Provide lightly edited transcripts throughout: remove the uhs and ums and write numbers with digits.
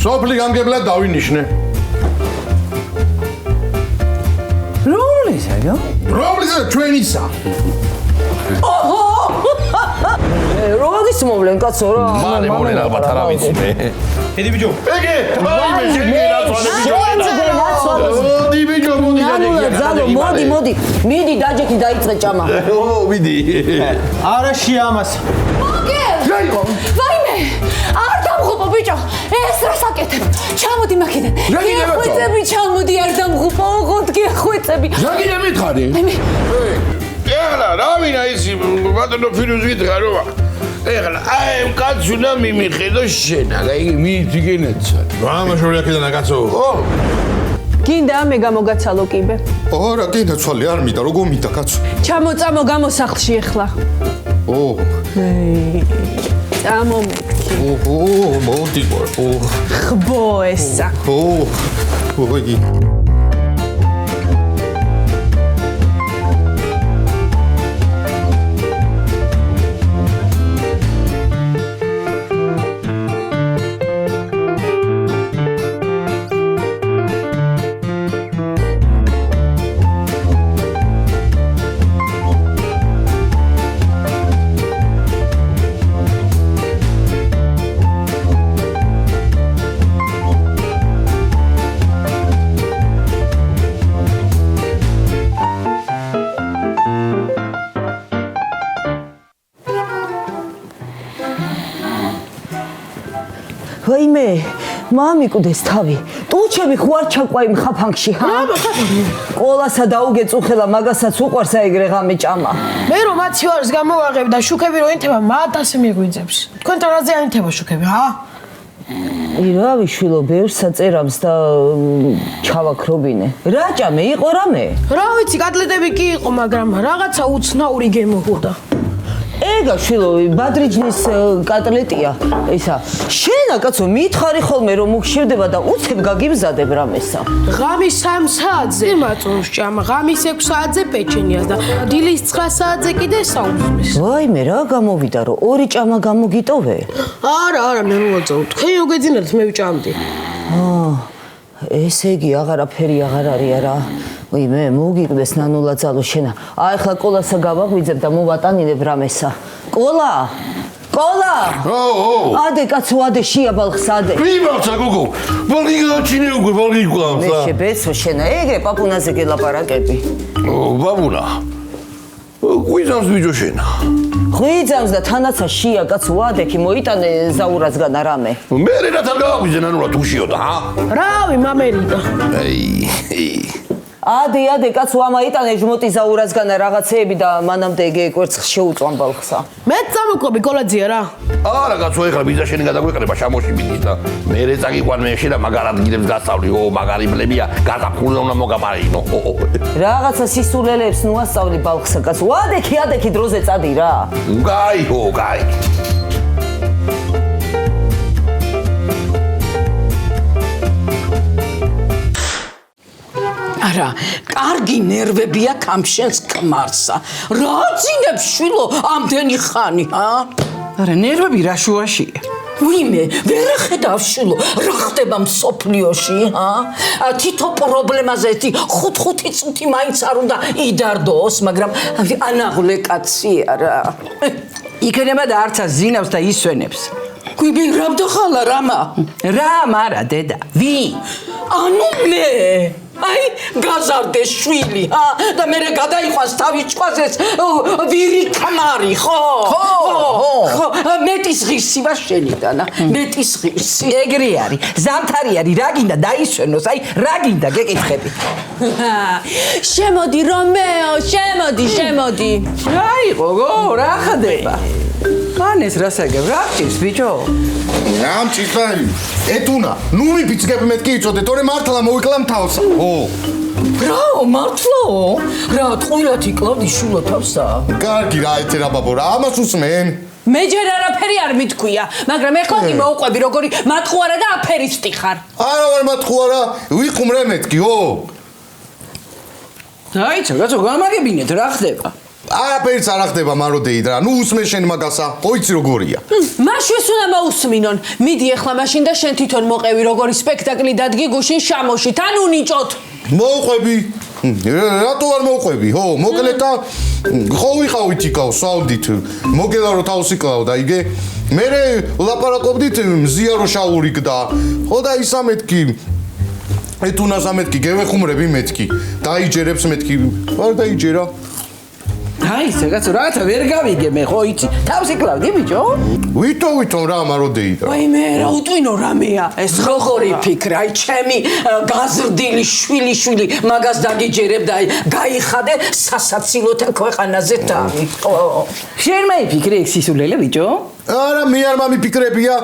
სოფლი გამგებლად დავინიშნე. რომლისაგო? რომლისა ჩვენისა. როდის მოვლენ კაცო რა? მალე ალბათ არა ვიცი მე. ედი ბიჭო. ეგე, ვაიმე შენი მოდი ბიჭო, მოდი დაჯექი. მოდი. მიდი დაჯექი დაიწყე ჭამა. მიდი. არა შეამას. ვაიმე! არ დამღუპო ბიჭო! ეს რა საკეთებ? ჩამოდი მაქედან. გიხვეწები ჩამოდი არ დამღუპო, ოღონდ გიხვეწები. რა კიდე მითხარი? ეხლა რა ვინა ისი ბატონო ფირუს გითხრა რა? ეხლა აი კაცს უნდა მიმიხედო შენ, აი მიიგენეცა. რა მაშორია კიდენა კაცო? გინდა მე გამოგაცალო კიბე. რა კიდე ცვალი არ მიდა, როგორ მიდა კაცო? ჩამოწამო გამოსახლში ახლა. წამომიქი. მოდი ყო. ხბო ესა. ოგი. ვაიმე, მამიკუდეს თავი. ტუჩები ხوار ჩაყვაი მხაფანგში, ჰა? ყოლასა დაუგეწუხელა, მაგასაც უყვარს აიგრე ღამე ჭამა. მე რომ მათ სიوارს გამოვაღებ და შუქები რო ინთება, მათ ასე მიგვიძებს. თქვენთან რაზე აინთება შუქები, ჰა? ირავი შვილო, ბევრს საწერავს და ჩავაქრობინე. რა ჭამე, იყო რამე? რა ვიცი, კატლეტები კი იყო, მაგრამ რაღაცა უცნაური გემოხდა. ეგა შვილო, ბადრიჯნის კატლეტია, ისა. შენა კაცო, მითხარი ხოლმე რომ მოგშევდება და უცებ გაგიმზადებ რამესა. ღამის 3 საათზე მაწუნს ჭამა, ღამის 6 საათზე პეჩენიას და დილის 9 საათზე კიდე საუზმეს. ვაიმე, რა გამოვიდა რომ 2 ჭამა გამოგიტოვე? არა, მე მოვაწავ. თქვენ მოგეძინათ, მე ვჭამდი. ესე იგი აღარაფერი აღარ არის არა. ვიმე, მოგიკვდეს ნანულა ძალო შენა. ახლა ყოლასა გავაღვიძებ და მოვატანინებ რამესა. ყოლა! ადე კაცო, ადე შია ბალხს ადე. მიმართა გოგო. ბალგი გაჩინე უკვე, ბალგი გყავს. მე შებეცო შენა, ეგრე პაპუნაზე გელაპარაკები. ბაბუნა. ღვიძავს ბიჭო შენა. ღვიძავს და თანაცა შია კაცო, ადექი მოიტანე ზაურაზგან არამე. მე რათან გავაღვიძე ნანულა თუშიოდა, ჰა? რავი, მამერიდა. ადე კაცო, ამაიტანე ჟმოტი ზაურაზგან რაღაცეები და მანამდე ეგ კვერცხს შეუწვან ბალხსა. მე წამოკლობი კოლაძია რა. არა კაცო, ეხლა ბიძა შენი გადაგვეყრება შამოში მიდის და მე წაგიყვან მე შენა მაგარ ადგილებს გასწავლი, მაგარი ბლებია, გადაფულა უნდა მოგამარინო. რაღაცა სისულელებს ნუასწავლი ბალხსა კაცო. ადექი დროზე წადი რა. გაი. არა, კარგი ნერვებია კამშენს ქმარსა. რა ძინებს შვილო ამდენი ხანი, ჰა? არა, ნერვები რა შუაშია? ვიმე, ვერ ხედავ შვილო, რა ხდება მსოფლიოში, ჰა? თითო პრობლემაზე 5 წუთი მაინც არ უნდა იდარდოს, მაგრამ ანაღლე კაცია რა. იქნება და არცა ზინავს და ისვენებს. კვიბი რამდახალა რამა? რამ არა, დედა. ვი? ანუ მე აი გაზარდე შვილი, ჰა? და მე გადაიყვანს თავის ჭყვაზე ვირი ქმარი, ხო? ხო, მეტის ღირსი ვარ შენიდან, მეტის ღირსი. ეგრე არის, ზამთარი არის, რა გინდა დაისვენოს, აი, რა გინდა გეკითხები. შემოდი რომეო, შემოდი. რა იყო, რა ხდება? ხანეს რასაგებ, რა ხდის, ბიჭო? რამ ჭიქარი? ეტუნა, ნუ მიფიცგებ მეთქი იწოდე, თორე მართლა მოვიკლამ თავს. რაო, მართლაო? რა, ტყუილად იკლავდი შულო თავსა? კარგი რა იცი რა ბაბო, რა ამას უსმენ? მე ჯერ არაფერი არ მithქვია, მაგრამ ეხლა კი მოვყვები როგორი მატყუარა და აფერისტი ხარ. არა ვარ მატყუარა, ვიყუმრე მეთქი, დაიცა, კაცო, გამაგებინეთ, რა ხდება? არაფერს არ ახდება მაროდეიდ რა. ნუ უსმენ შენ მაგასა. ოიცი როგორია. მაშვენს უნდა მოусმინონ. მიდი ახლა მაშინ და შენ თვითონ მოყევი როგორი სპექტაკლი დადგი გუშინ შამოში. თან უნიჭოთ. მოუყვები. რატო არ მოუყვები? ხო, მოკლედ ხო ვიყავით იქაო, სვავდით. მოგელა რომ თავს იკლავდა, იგე. მე ლაპარაკობდით მზია რო შაურიკდა. ხო და ისა მეთქი ეთუნას ამეთქი გევეხუმრები მეთქი. დაიჯერებს მეთქი. არ დაიჯერა. აი, საგაც რათა ვერ გავიგე მე, ხო იცი? თავს იკლავდი ბიჭო? ვითომ რა მაროდეიდა. ვაი მე რა უტვინო რამეა. ეს როგორი ფიქრა, აი ჩემი გაზრდილი შვილი მაგას დაგიჯერებ და აი გაიხადე სასაცილოთა ქვეყანაზე თავი. შენ მაიფიქრე ეგ სისულელე ბიჭო? არა, მე არ მამიფიქრებია.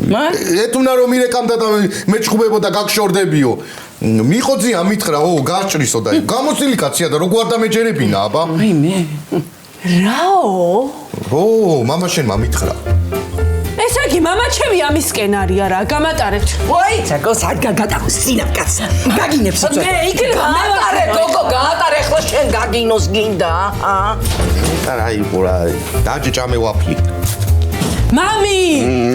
ეთუნა რომ მირეკამდა და მეჩხუბებო და გაგშორდებიო. მიხოძია მითხრა, გაჭრისო და გამოცილი კაცია და როგორ დამეჯერებინა, აბა? აი მე. რაო? მამა შენ მამითხრა. ესე იგი მამა ჩემი ამისკენ არის რა, გამატარეთ. ვაი, ცაკო სადგან გადავსინა კაცს. გაგინებს უწოდ. მე იქნება გაატარე, გოგო, გაატარე, ახლა შენ გაგინოს გინდა, აი, ყურა, დაჯჭამე ვაფლი. მამი!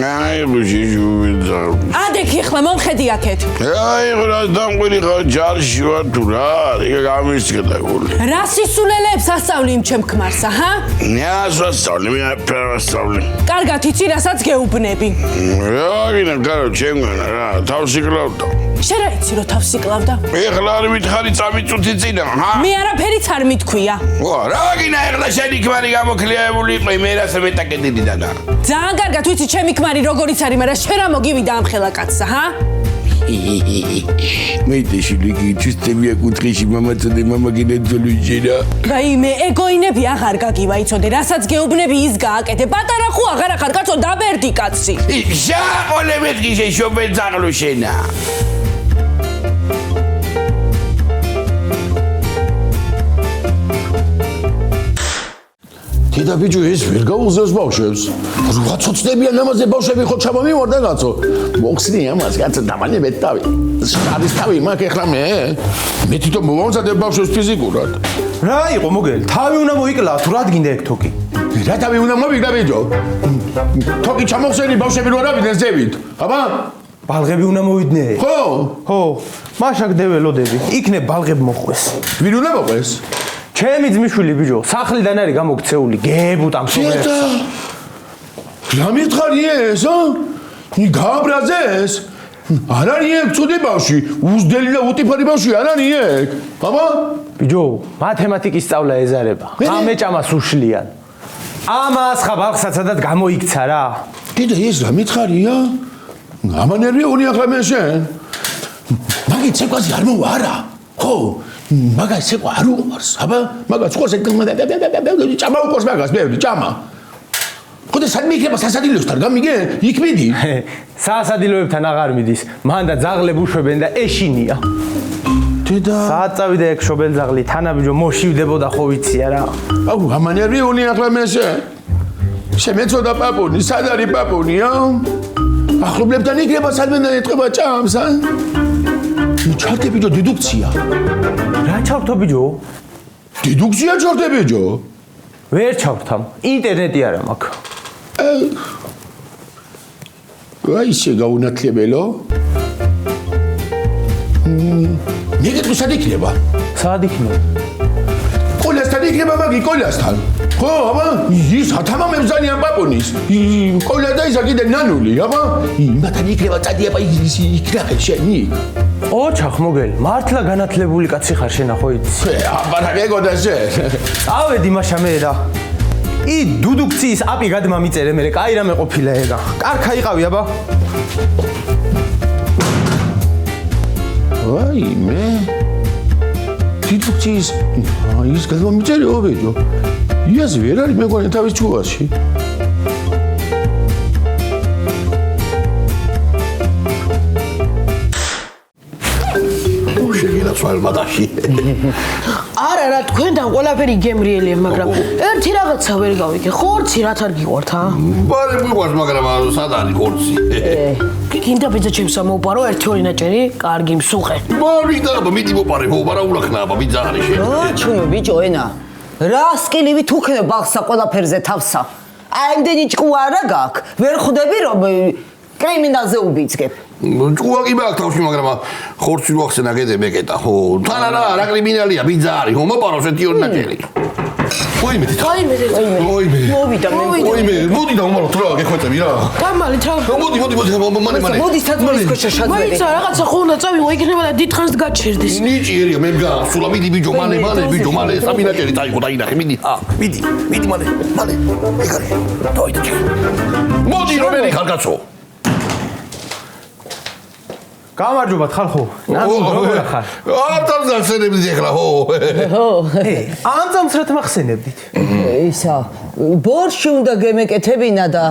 აი, ბიჭო. ადექი ახლა მომხედი აქეთ. აი, რა დამყვილი ხარ ჯარში ვარ თუ რა? ეგ გამისკდა გული. რა სისულელებს ასწავლი იმ ჩემ ქმარსა, ჰა? ნას ვასწავლი, მე ვასწავლი. კარგად იცი, რასაც გეუბნები. რა გინდა, გარო, ჩემგანა რა, თავს იკლავდა. შენ რა იცი, რომ თავს იკლავდა? ეხლა არ მითხარი წამიწუთი წინა, ჰა? მე არაფერიც არ მithქვია. რა გინდა, ეხლა შენი ქმარი გამოქლიებული იყო, მე რას მეტაკეთდი და. ძალიან კარგად ვიცი ჩემი ქმარი როგორიც არის, მაგრამ შენ რა მოგივიდა ამ ხელა კაცსა, ჰა? მე დეშილი გიჩვენებია კუთხეში მამაცადე მამა გინეძოლი შედა. რაიმე ეგოინები აღარ გაგივა იცოდე, რასაც გეუბნები ის გააკეთე. პატარა ხო აღარ ახარ კაცო, დაბერდი კაცი. ჟაყოლე მეთქი შეშობენ ძაღლო შენა. და ბიჭო ეს ვერ გაუზევს ბავშვებს. რა ცოცდებიან ამაზე ბავშვები ხო ჩამომივარდა კაცო. მოხსნი ამას კაცო დამანებეთ თავი. შადის თავი მაგ ეხლა მე თვითონ მოვამზადებ ბავშვებს ფიზიკურად. რა იყო მოგელი? თავი უნდა მოიკლა თუ რა დგინდა ეგ თოკი? რა თავი უნდა მოვიკლა ბიჭო? თოკი ჩამოხსენი ბავშვები რო არავიდნენ ზევით. აბა? ბალღები უნდა მოვიდნენ. ხო. მაშაკ დეველოდები. იქნებ ბალღები მოხვეს. ვინ უნდა მოყვეს? ჩემი ძმიშვილი ბიჭო, სახლიდან არის გამოგცეული, გებუტა მსოგერს. რა მითხარია ეს, გააბრაზეს? არ არის ეგ ცუდი ბავშვი, უზდელი და უტიფარი ბავშვი არ არის ეგ. აბა? ბიჭო, მათემატიკის სწავლა ეზარება. გამეჭამას უშლიან. ამას ხა ბალხსაც სადაც გამოიქცა რა. კიდე ეს რა მითხარია? გამანერვიუნი ახლა მე შენ. მაგით ცეკვაზე არ მოვა არა? ხო. მაგას ცეკვა არ უყვარს, აბა? მაგას უყვარს ეგ ჭამა უყვარს მაგას, ბევრი ჭამა. ხოდა სად მიქნება სასადილოსთან, გამიგე? იქ მიდი. სასადილოებთან აღარ მიდის. მან და ძაღლებ უშვებენ და ეშინია. დედა. საათ წავიდა ეგ შობელ ძაღლი, თანა ბიჭო მოშივდებოდა ხო ვიცია რა. აუ, გამანერვიუნი ახლა მე შენ. შემეწოდა პაპუნი, სად არის პაპუნი, ახლობლებთან იქნება სადმე ეთყობა ჭამს, ჩართე ბიჭო დედუქცია. რა ჩავთო ბიჭო? დედუქცია ჩართე ბიჭო? ვერ ჩავთამ. ინტერნეტი არა მაქვს. აი შეგაუნათლებელო. მეგეთქო სად იქნება? სად იქნება? კოლასთან იქნება მაგი კოლასთან. ხო, აბა, ის ათამამებზანიან პაპონის. კოლა და ისა კიდე ნანული, აბა. იმათან იქნება წადი აბა ის იქნება შენი. ოჩახ მოგელი, მართლა განათლებული კაცი ხარ შენ ხო იცი? აბა რა გეგოდა შენ? წავედი მაშა მე და დუდუქციის აპი გადმამიწერე მე, კაი რამე ყოფილა ეგა. კარქა იყავი აბა. აი მე დუდუქციის ის გადმამიწერეო ბიჭო. იას ვერ არის მეგონი თავის ჩუვაში. არა რა თქვენთან ყველაფერი გემრიელია, მაგრამ ერთი რაღაცა ვერ გავიგე. ხორცი რაც არ გიყვართ, ბარე მიყვარს, მაგრამ სად არის ხორცი? გინდა ბიძა ჩემსა მოვპარო ერთი ორი ნაჭერი, კარგი მსუხე. მოვიდა, მიდი მოპარე, მოვპარა ულახნა, ბიძა არის შენ. რა ჩუნო ბიჭო ენა? რა სკილივი თუ ქნებ ბალხსა ყველაფერზე თავსა. აი იმდენი ჭკუა არა გაქვს. ვერ ხვდები რომ კრიმინალზე უბიძგებ. ჭკუა კი მაქვს თავში, მაგრამ ხორცი რო ახსენა გედე მეკეტა, ხო. თან არა კრიმინალია, ბიძა არის, ხო, მოპარავს ერთი ორი ნაჭერი. ოიმე. მოვიდა მე. მოდი და უმალოთ რა გეხვეწები რა. გამალით რა. მანე. მოდი სათმარის ქვეშ შადმე. მაიცა რაღაცა ხო უნდა წავიღო, იქნება და დიდხანს გაჩერდეს. ნიჭიერია მე მგასულა, მიდი ბიჭო, მალე, ბიჭო, მალე, სამი ნაჭერი წაიღო და ინახე, მიდი. მიდი მალე. ეგარი. დავიდა ჩი. მოდი რომელი ხალხაცო. გამარჯობა ხალხო. როგორ ხარ? არ დამზანებდი ეხლა ხო. ამ წამსრათ მახსენებდით. ისა ბორში უნდა გემეკეთებინა და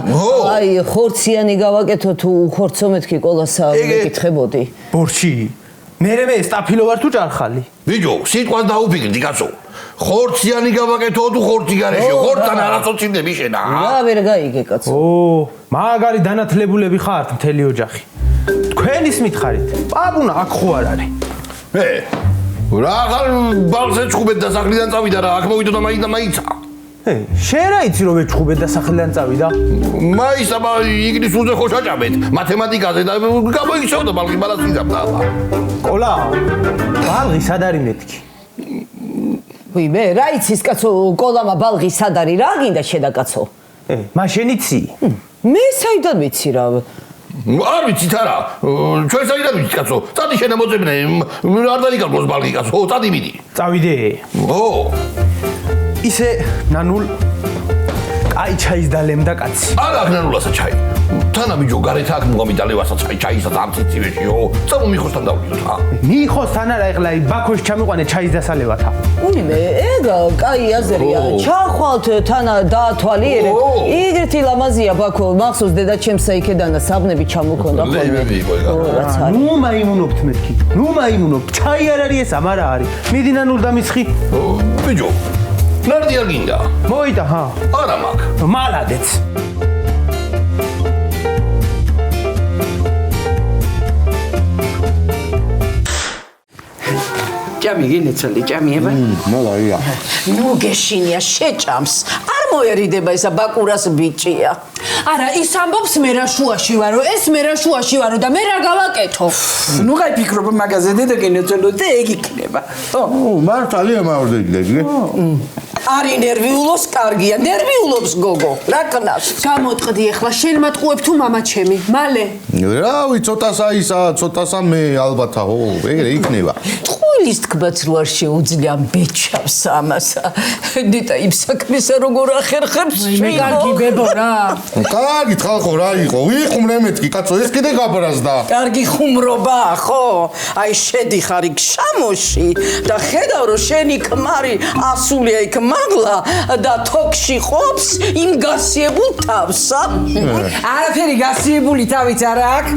აი ხორციანი გავაკეთო თუ ხორცო მეთქი ყოლასა მეკითხებოდი. ბორში? მე სტაფილო ვარ თუ ჭარხალი? ბიჭო, სიტყვას დაუფიქრდი კაცო. ხორციანი გავაკეთო თუ ხორცი გარეშე, ხორცთან არასოცინდები შენა. რა ვერ გაიგე კაცო. მაგარი დანათლებულები ხართ მთელი ოჯახი. თქვენ ის მითხარით. პაპუნა აქ ხო არ არის. რა ხარ ბალზე ჩხუბეთ და სახლიდან წავიდა რა, აქ მოვიდო და მაიცა. შენ რა იცი რომ ეჩხუბეთ და სახლიდან წავიდა? მაიცა ინგლისურზე ხო შაჭამეთ, მათემატიკაზე და გამოიქცეოდა ბალღი ბალას ვიზამდა. ყოლა, ბალღი სად არის მეთქი? ვიმე, რა იცის კაცო, ყოლამა ბალღი სად არის, რა გინდა შედა კაცო? მაშენ იცი? მე საიდან ვიცი რა? არ ვიცით არა, ჩვენ საიდან ვიცით კაცო, წადი შენ მოწებნე, არ დაიკარგოს ბალღი კაცო, ხო, წადი მიდი. წავიდე? ხო. ისე ნანულ კაი ჩაის დალემდა კაცი. არა აქ ნანულასა ჩაი. თანა ბიჭო გარეთ აქ მოგამიდალევასა ჩაისაც ამ ციცივეშიო. წამო მიხოსთან დავიდოთ რა. მიხოსთან არა ეხლა ბაქოში ჩამიყვანე ჩაის დასალევათა. უიმე, ეგა კაი აზრია. ჩახვალთ თანა დაათვალიერეთ. იგრეთი ლამაზია ბაქო, მახსოვს დედაჩემსა იქედან და საბნები ჩამოქონდა ხოლმე. რაც არის. ნუ მაიმუნობთ მეთქი. ნუ მაიმუნობთ. ჩაი არ არის ეს ამარა არის. მიდი ნანულ დამისხი. ბიჭო ნარდი არ გინდა? მოიდა ჰა. არა მაგ. მალადეც. ჭამი გინეცალი ჭამიება? მოლაია. ნუ გეშინია შეჭამს. არ მოერიდება ისა ბაკურას ბიჭია. არა, ის ამბობს მე რა შუაში ვარო, ეს მე რა შუაში ვარო და მე რა გავაკეთო? ნუ გაი ფიქრობ მაგაზე დედა გინეცალო და ეგ იქნება. მართალია მავრდედი. არი ნერვიულობს კარგია, ნერვიულობს გოგო. რა კნას? გამოტყდი ახლა შენ მატყუებ თუ მამა ჩემი, მალე. რავი, ცოტასა ისა, ცოტასა მე ალბათა, ხო, ეგრე იქნება. ტყუილის თქმაც რო არ შეუძლია ბეჭავს ამასა. დიტა იმ საქმესა როგორ ახერხებს? მე კარგი ბებო რა. კარგი ხალხო რა იყო? ვიხუმრე მეთქი, კაცო, ეს კიდე გაბრაზდა. კარგი ხუმრობა, ხო? აი შედიხარ იქ შამოში და ხედავ რომ შენი ქმარი ასულია იქ მაგლა და თოქში ყოფს იმ გასიებულ თავსა. არაფერი გასიებული თავიც არა აქვს.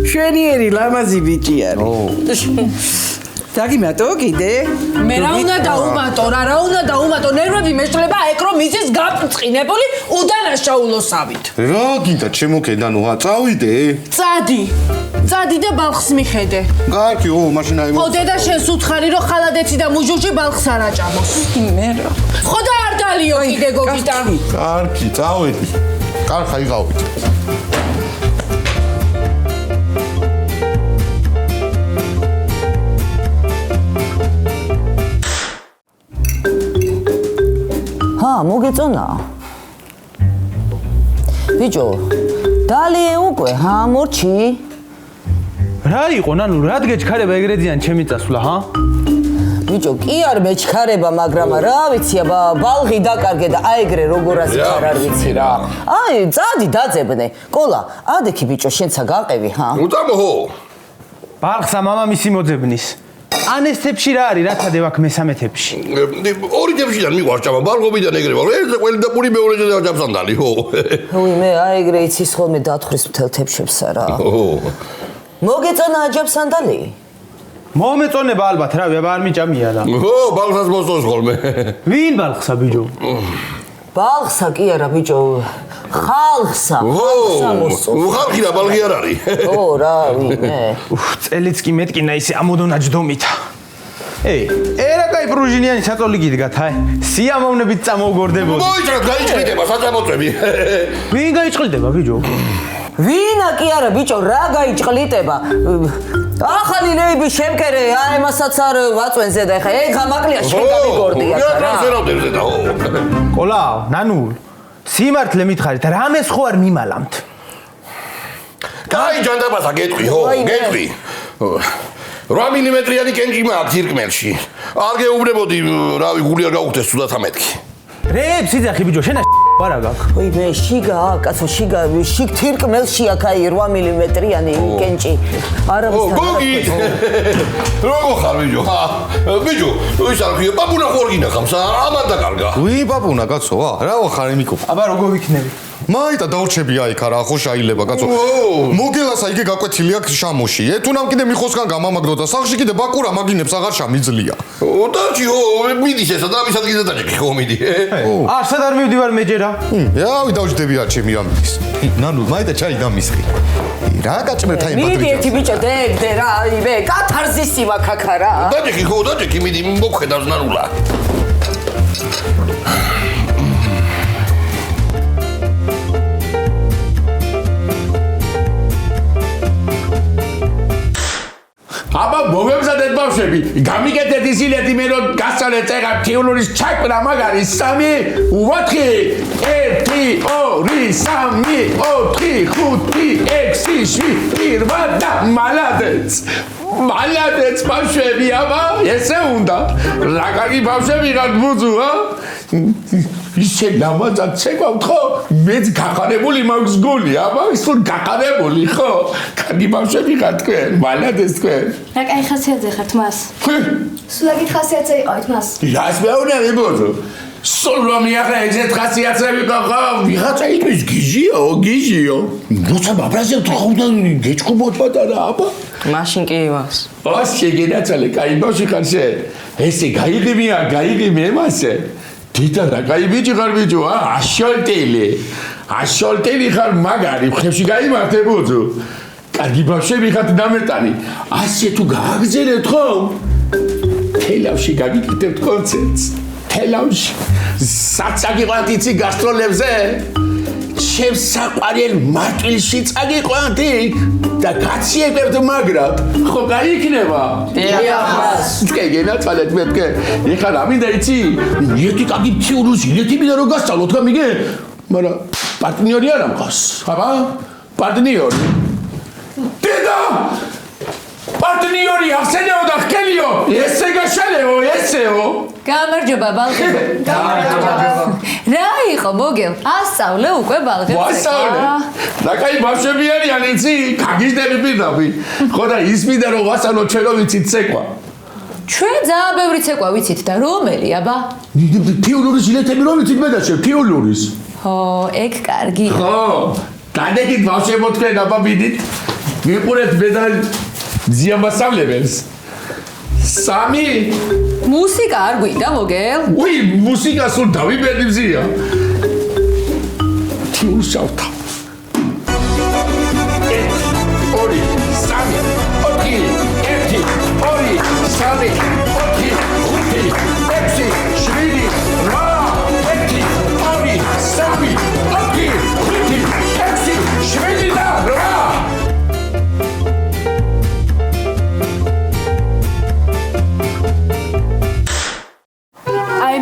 შვენიერი ლამაზი ბიჭი არის. დაგიმატო კიდე? მე რა უნდა დაუმატო, რა უნდა დაუმატო, ნერვები მეშლება ეგ რომ იცის გაფრწყინებული უდანაშაულოსავით. რა გინდა ჩემო კედანო, წავიდე? წადი და ბალხს მიხედე. კარგი, მაშინ აი ხო დედა შენს უთხარი რომ ხალადეცი და მუჟუჟი ბალხს არ აჭამოს. მე რა. ხო და არ დალიო კიდე გოგიტა. კარგი, წავედი. კარხა იღავით. მოგეწონა. ბიჭო, დალიე უკვე, მორჩი. რა იყო ნანუ, რა გეჩქარება ეგრედიან ჩემი წასვლა, ჰა? ბიჭო, კი არ მეჩქარება, მაგრამ რა ვიცი, ბალღი დაკარგე და აეგრე როგორ ასე არ ვიცი რა. აი, წადი დაძებნე. ყოლა, ადექი ბიჭო, შენცა გაყევი, ჰა? უტამო ხო? ბალხსა მამამისი მოძებნის. ან ეს თებში რა არის, რათა დევაქ მესამე თებში? ორი თებშიდან მიყვარჭამა, ბალღობიდან ეგრე ვარ. ერთზე ყველი და პური მეორეზე დაჯაბსანდალი, ხო? მე აეგრე იცის ხოლმე დათვრის მთელ თებშებსა რა. მოგეწონა აჯაბსანდალი? მომეწონება ალბათ, რავი, არ მიჭამია რა. ხო, ბალხსაც მოსწონს ხოლმე. ვინ ბალხსა ბიჭო? ბალხსა კი არა ბიჭო, ხალხსა მოსწონს. ხალხი და ბალღი არ არის. ო, რა ვინე? წელიც კი მეტკინა ისე ამოდო ნაჯდომითა. ერა კაი პრუჟინიანი საწოლი გიდგათ, აი. სიამოვნებით წამოვგორდებოდი. მოიჭრათ, გაიჭრიდება საწამოწები. ვინ გაიჭრიდება, ბიჭო? ვინა კი არა ბიჭო, რა გაიჭყლიტება? ახალი ლეიბი შემკერე, აი მასაც არ ვაწვენზე და ეხა ეგ გამაკლია შენ გამიგორდია რა. ყოლა, ნანულ. სიმართლე მითხარით, რამეს ხო არ მიმალამთ? კაი ჯანდაბასა გეტყვი, ხო, გეტყვი. 8 მმ-იანი კენჭი მაქვს ძირკმელში. არ გეუბნებოდი, რავი, გული არ გაუხდეს თუდად ამეთქი. რეებს იძახი ბიჭო, შენ არა გაქვს. ой მე შიგა, კაცო შიგა, შიგ თირკმელში აქ აი 8 მმ-იანი კენჭი. არავის თან. გოგი. როგორ ხარ ბიჭო? ბიჭო, ის არ ხია, პაპუნა ხო ორგინა ხამს, ამან დაკარგა. ვი პაპუნა კაცო, რა ხარ იმიკო? აბა როგორ ვიქნები? მაიტა დაურჩები აიქ არა ხო შეიძლება კაცო მოგელასა იგე გაკვეთილი აქ შამოში ეთუნამ კიდე მიხოსგან გამამაგდო და სახში კიდე ბაკურა მაგინებს აღარ შამიძლია ოდაჭი მიდი შესა და ამისაც კიდე დაჭი ხო მიდი სად არ მივდივარ მეჯერა რავი დავჯდები რა ჩემი ამის ნანუ მაიტა ჩაი გამისხი რა გაჭმერთ აი ბატრი მიდი ერთი ბიჭო დე რა იმე კათარზისი ვაქაქა რა დაჭი ხო დაჭი მიდი მოგხედავს ნანულა აბა მოგემზადეთ ბავშვები გამიგეთეთ ისილეთი მე რომ გასწავლეთ წეღა თეოლორის ჩაკვრა მაგარი 3 4 1 2 3 4 5 6 7 და მალადეც მალადეც ბავშვები აბა ესე უნდა რა კარგი ბავშვები გარ ბუძუა ისე ლამაზად შეგვავთ ხო მეც გახარებული მაქვს გული აბა ისო გახარებული ხო კარგი ბავშვები ხარ თქვენ მალადეც თქვენ რა კაი ხასიათზე ხართ მას სულაგით ხასიათზე იყავით მას რას მეუბნები ბოძო სულ მიახლა ეგეთ ხასიათზე ვიყავ ვიღაცა იტყვის გიჟიო როცა ბაბრაზე თხოვდა გეჭკუბოთ პატარა აბა მაშინ კი იმას ოს შეგენაცალე კაი ბავშვი ხარ შენ ესე გაიგები მასე თითა და კაი ბიჭი ხარ ბიჭო აშოლტელი ხარ მაგარი ხებში გაიმართებოდო კარგი ბავშვები ხართ დამეტანი ასე თუ გააგზერეთ ხო თელავში გაგიკეთებთ კონცერტს თელავში საწაგიყვანთ იცი გასტროლებზე ჩემს საყვარელ მარტვილში წაგიყვანთ და გაციებებთ მაგრად ხო გაიქნება თქვენ გენაცვალეთ მეთქე ეხლა რა მინდა იცი ერთი კარგი თეორიის ηλეთი მინდა რომ გასწავლოთ გამიგე მაგრამ პარტნიორი არ ამყავს აბა პარტნიორი დედა პარტნიორი ახსენეო და ხკელიო ესე გაშალეო ესეო გამარჯობა ბალღები გამარჯობა რა იყო მოგელ ასწავლე უკვე ბალღებს ვასწავლე რა კაი ბავშვები არიან იცი გაგიჟდები პირდაპირ ხო და ის მინდა რომ ვასწავლო ჩვენო ვიცით ცეკვა ჩვენ ძალიან ბევრი ცეკვა ვიცით და რომელი აბა თეოლორის ილეთები რომ ვიცით მე და შე თეოლორის ხო ეგ კარგი ხო დადეკით ბავშვებო თქვენ აბა მიდით ვიყურეთ მე და ზიამასწავლებელს 3 მუსიკა არ გვინდა მოგელ? უი მუსიკა სულ დავიბედი მზია თიუშავთა 2 3 4 1 2 3 4 5 6 7 8 2 3 4 5 6 7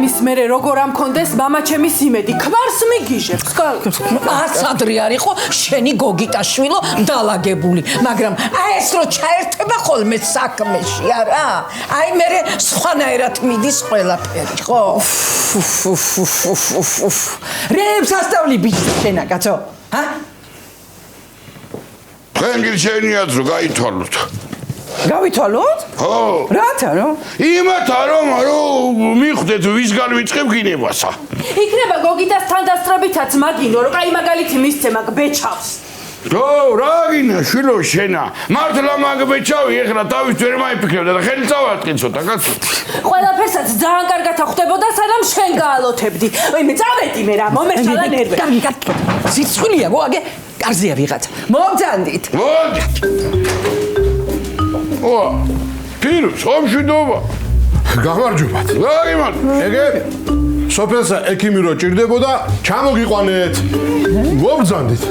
იმის მერე როგორ ამ კონდეს мама ჩემის იმედი ქვარს მიგიჟებს ასადრი არისო შენი გოგიტაშვილო დალაგებული მაგრამ აი ეს რო ჩაერთება ხოლმე საქმეში არა აი მერე სხვანაირად მიდის ყველაფერი ხო რეებს ასწავლი ბიჭი შენა კაცო ჰა თქვენ გირჩენიათ რომ გაითვალოთ გავითვალოთ? ხო. რათა რომ? იმათა რომ მიხვდეთ ვისგან ვიწყებ გინებასა. იქნება გოგიტას თანდასწრებითაც მაგინო რომ კაი მაგალითი მისცე მაგ ბეჩავს. ო რა გინა შვილო შენა მართლა მაგ ბეჩავი ეხლა თავის ვერ მაიფიქრებდა და ხელი წავატყი ცოტა კაცო. ყველაფერსაც ძალიან კარგად ახდებოდა სანამ შენ გაალოთებდი. მე წავედი მე რა მომეშალა ნერვები. კარგი სიცხვილია გოაგე კარზია ვიღაცა. მომძანდით. მოდი. ო, პირს, ხომშვიდობა. გამარჯობათ. გაგიმონ. ეგე სოფელსა ექიმი რო ჭირდებოდა, ჩამოგიყვანეთ. მობრძანდით.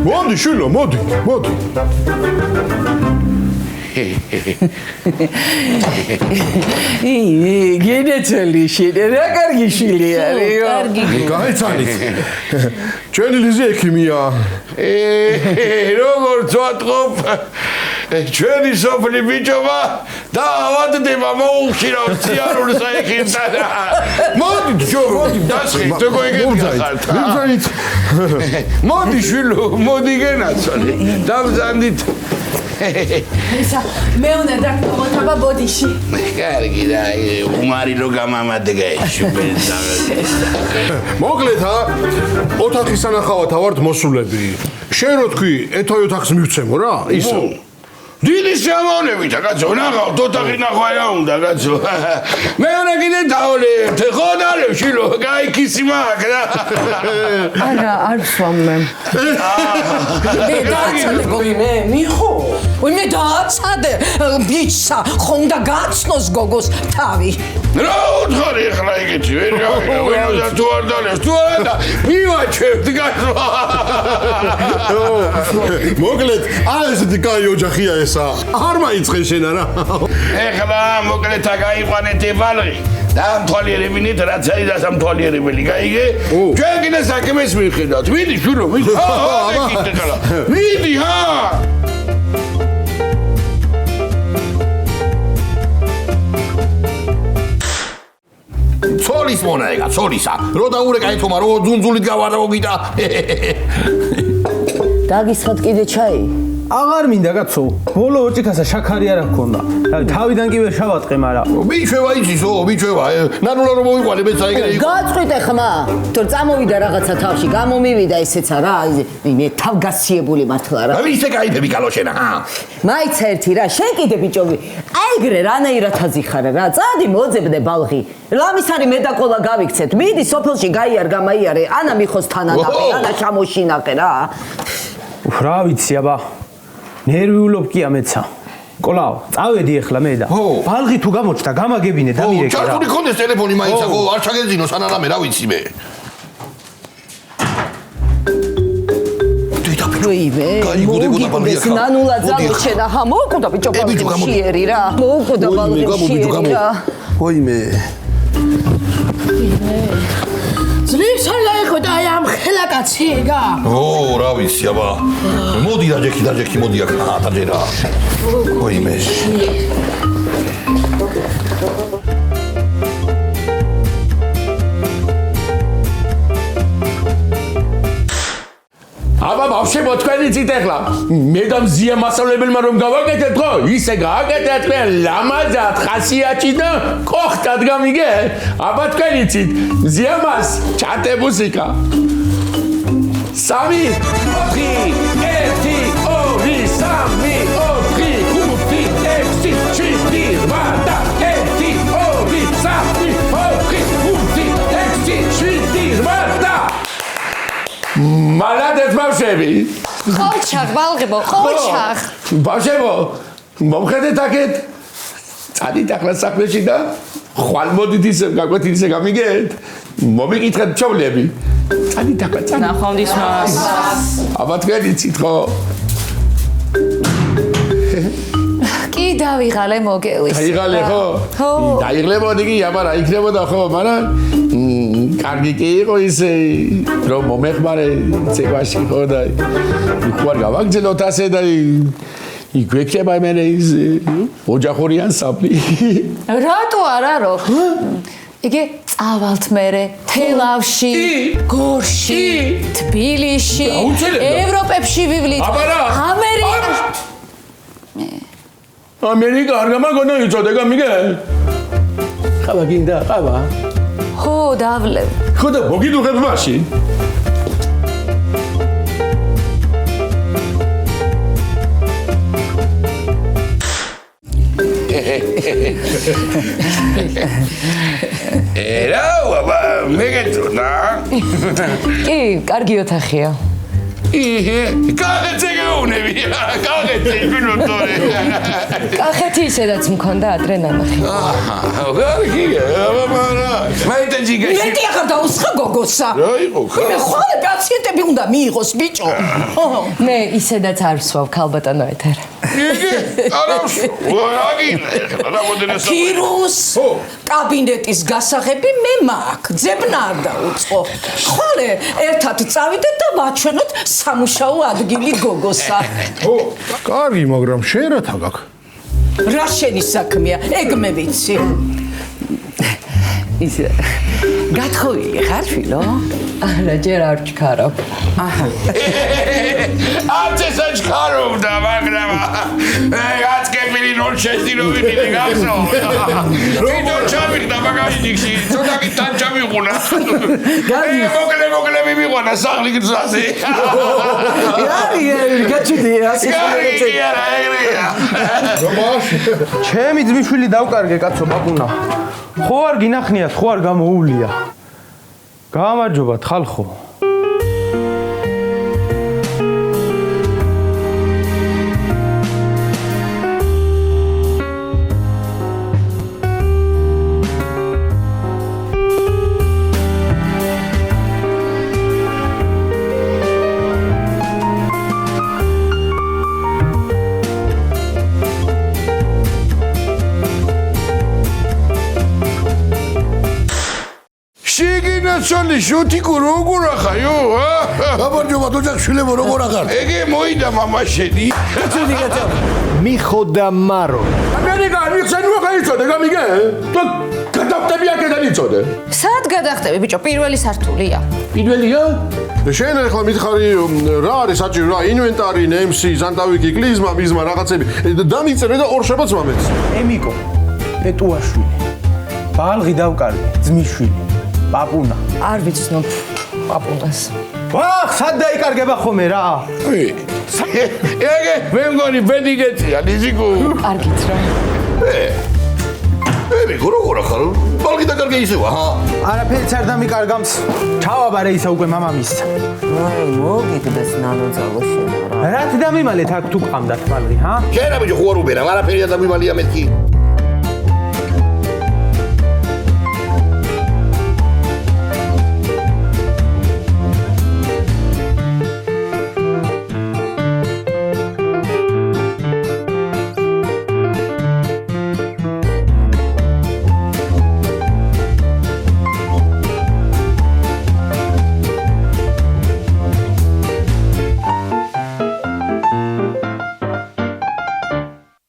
მოდი შვილო, მოდი. გენეცელი შენ რა კარგი შვილი არისო. კარგი. გაიცანით. ჩვენი ლიზი ექიმია. როგორც ვატყობ, ჩვენი სოფლი ბიჭობა დაავადდება მოუხშირავს ციარული საექიმთან. მოდი ჯობოდი დასხეთ როგორ ეგეთიხართ. მობრძანით. მოდი შვილო, მოდი გენაცვალე. დამზანდით. ისა მე უნდა დაგმოთაბა ბოდიში. კარგი და უმარი რო გამამადგა შუბენსა. მოკლედ ოთახის სანახავად ვართ მოსულები. შენ რო თქვი, ეთოი ოთახს მივცემო რა, ისო. დიდი შემოვნებით, კაცო, ნახავთ, ოთახი ნახვა რა უნდა, კაცო. მე უნდა კიდე დავლებთ, ხო დალევ, შვილო, გაიქისი მაქვს რა. არა, არ ვსვამმე. მე დააცადე გოგი მე მიხო. მე დააცადე ბიჭსა, ხომ და გაცნოს გოგოს თავი. რა უთხარი ახლა იგეთი, ვერ გავიგე, ვინოდა თუ არ დალევს, თუ არა და მივაჩვევთ, კაცო. მოკლედ, ესეთი კაი ოჯახია ესა. არ მაიწყე შენ არა. ეხლა მოკლედ გაიყვანეთ ბალღი. დამთვალიერებინით რაც არის დასამთვალიერებელი, გაიგე? ჩვენ კიდე საქმეს მივხედავთ. ვიდი შურო, ვიდი. ვიდი, ცოლის მონა ეგა, ცოლისა. რო დაურეკა ეთომა, რო ძუნძულით გავარაოგიდა. დაგისხათ კიდე ჩაი? აღარ მინდა კაცო. ბოლო ოჭიქასა შაქარი არ აქვს. თავიდან კი ვერ შავატყე, მაგრამ ბიჩევა იცისო, ბიჩევა. ნანულა რომ მოიყვანე მეც აიგე. გაწყვიტე ხმა. თორ წამოვიდა რაღაცა თავში, გამომივიდა ესეცა რა. მე თავგასიებული მართლა რა. ისე გაიფები კალოშენა. მაიცა ერთი რა, შენ კიდე ბიჭობი. აიგრე რანაირად აზიხარ რა. წადი მოძებნე ბალღი. ლამისარი მე და ყოლა გავიქცეთ. მიდი სოფელში გაიარ გამაიარე. ანა მიხოს თანანახე, ანა ჩამოშინახე რა. რა ვიცი აბა. ნერვიულობ კი ამეცა. კოლაო, წავედი ახლა მე და. ბალღი თუ გამოჩნდა, გამაგებინე და მირეკე რა. ჩართული კონდეს ტელეფონი მაიცა, ხო, არ ჩაგეძინო სანარამე, რა ვიცი მე. ვეივე, მოგიგდეს ნანულა ძალოჩენა, მოუკვდა ბიჭო ბალღი შიერი რა. მოუკვდა ბალღი შიერი რა. ვაიმე. ძლივს არ გაიხვედა აი ამ ხელაკაცი ეგა. რა ვიცი აბა. მოდი დაჯექი, მოდი აქ დაჯერა. ვაიმე. აბა ბავშვებო თქვენი წით ახლა მე და მზია მასწავლებელმა რომ გავაკეთეთ ხო ისე გააკეთეთ მე ლამაზად ხასიათი და კოხტად გამიგე აბა თქვენი წით მზია მას ჩატე მუსიკა 3 4 1 2 3 მალადეთ ბავშვები. ყოჩაღ, ბალღებო, ყოჩაღ. ბავშვებო, მომხედეთ აქეთ. წადით ახლა საქმეში და ხვალ მოდით ისე გაგვეთით ისე გამიგეთ. მომიკითხეთ ჩავლები. წადით ახლა წადით. ნახვამდის მას. აბა თქვენ იცით ხო? კი დავიღალე მოგევის. დაიღალე ხო? ხო. დაიღლებოდი კი, აბა რა იქნებოდა ხო, მაგრამ კარგი კი იყო ისე რომ მომეხმარე ცეკვაში ხო და ხوار გავაგზავნოთ ასე და იგვექება მე ის ოჯახურიან საფლი რატო არა რო იგი წავალთ მერე თელავში გორში თბილისში ევროპებში ვივლით ამერიკა არ გამაგონო იწოდე გამიგე ხავა გინდა ხავა ხო დავლევ ხო და მოგიდუღებ მაშინ რა აბა მეგეთრონა კი კარგი ოთახია კახეთზე გეუნები. კახეთზე ვინოთორე. კახეთი ისედაც მქონდა ადრე ნანახი. გარიგია, აბა. მაიტაჯიგაში. მეტი ახლა დაუსხა გოგოსა. რა იყო ხა? მე ხოლმე პაციენტები უნდა მიიღოს ბიჭო. მე ისედაც არ ვსვავ ქალბატონო ეთერ. არავს. ქირუს კაბინეტის გასაღები მე მაქვს. ძებნა არ დაუწყო. ხოლე ერთად წავიდეთ და ვაჩვენოთ სამუშაო ადგილი გოგოსა. კარგი, მაგრამ შენ რა თაგაკ? რა შენი საქმეა? ეგ მე ვიცი. ის გათხოვილი ხარ შვილო? არა, ჯერ არ ჩქარავ. აჰა. არც ესაჩქარობდა, მაგრამ აცკებილი ნոր შეშტილობინი გახსო. ვიდეო ჩამიგდა მაგალითში, ცოტა კი თან ჩამიღუნა. მოკლე მივიყვანა სახლი გზაზე. გაჩვიდია, ჩემი ძმისშვილი დავკარგე კაცო პაპუნა. ხო არ გინახნიათ, ხო არ გამოუვლია. გამარჯობათ ხალხო. შეგინაცოლი შუთიკო როგორ ახაიო? გამარჯობა თუჯაკ შვილებო როგორ ახარ? ეგე მოიდა მამაშენი. მიხოდა მარო. ამერიკა მიხსენ რო გაიწოდე გამიგე? და გადავტები აქედან იწოდე. სად გადახტები ბიჭო? პირველი სართულია. პირველია? შენ ახლა მითხარი რა არის საჭირო რა ინვენტარი, ნემსი, ზანტავიკი, კლიზმა, მიზმა რაღაცები. დამიწერე და ორ შაბათს მომეც. ემიკო, პეტუაშვილი. ბალღი დავკარგე, ძმისშვილი. პაპუნა. არ ვიცნობ პაპუნას. ვახ, სად დაიკარგება ხოლმე რა? ეგე მე მგონი ბედიგეცია, ლიზიკო. კარგით რა. ემიკო როგორ ახარ? ბალგი დაკარგე ისევა, ჰა? არაფერიც არ დამიკარგამს. ჩავაბარე ისა უკვე მამამისს. აი, მოგიგდეს ნანო ძალოშენ რა. რა თი დამიმალეთ აქ თუ ყამდათ ბალღი, ჰა? შენ რა ბიჭო ხო არ უბერა, არაფერი არ დამიმალია მეთქი.